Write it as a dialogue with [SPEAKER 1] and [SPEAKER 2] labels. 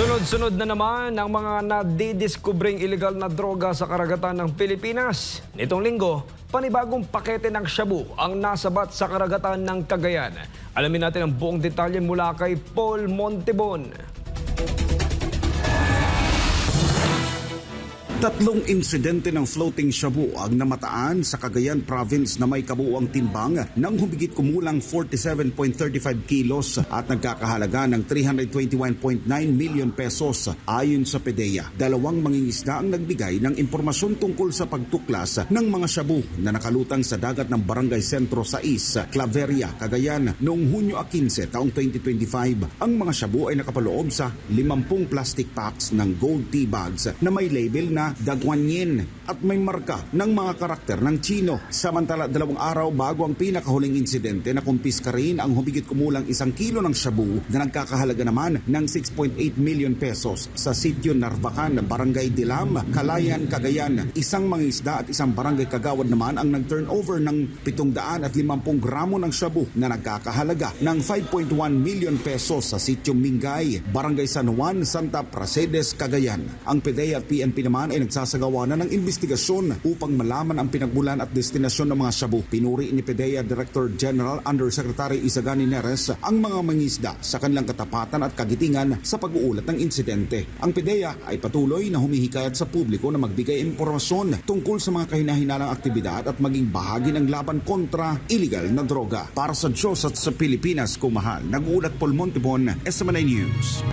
[SPEAKER 1] Sunod-sunod na naman ang mga nadidiskubreng ilegal na droga sa karagatan ng Pilipinas. Nitong linggo, panibagong pakete ng shabu ang nasabat sa karagatan ng Cagayan. Alamin natin ang buong detalye mula kay Paul Montibon.
[SPEAKER 2] Tatlong insidente ng floating shabu ang namataan sa Cagayan Province na may kabuuang timbang ng humigit kumulang 47.35 kilos at nagkakahalaga ng 321.9 million pesos ayon sa PDEA. Dalawang mangingisda ang nagbigay ng impormasyon tungkol sa pagtuklas ng mga shabu na nakalutang sa dagat ng Barangay Sentro 6, Claveria, Cagayan noong Hunyo 15 taong 2025. Ang mga shabu ay nakapaloob sa 50 plastic packs ng gold tea bags na may label na Dagwanyin at may marka ng mga karakter ng Chino. Samantala, 2 araw bago ang pinakahuling insidente na kumpiska rin ang humigit kumulang 1 kilo ng shabu na nagkakahalaga naman ng 6.8 million pesos sa sitio Narvacan, Barangay Dilam, Calayan, Cagayan. Isang mangisda at isang barangay kagawad naman ang nag-turnover ng 750 gramo ng shabu na nagkakahalaga ng 5.1 million pesos sa sitio Mingay, Barangay San Juan, Santa Pracedes, Cagayan. Ang PDEA at PNP naman ay nagsasagawa na ng investigasyon upang malaman ang pinagmulan at destinasyon ng mga shabu. Pinuri ni PDEA Director General Undersecretary Isagani Neres ang mga mangisda sa kanilang katapatan at kagitingan sa pag-uulat ng insidente. Ang PDEA ay patuloy na humihikayat sa publiko na magbigay impormasyon tungkol sa mga kahinahinalang aktibidad at maging bahagi ng laban kontra illegal na droga. Para sa Diyos at sa Pilipinas, kumahal, nag-uulat Paul Montibon, SMNI News.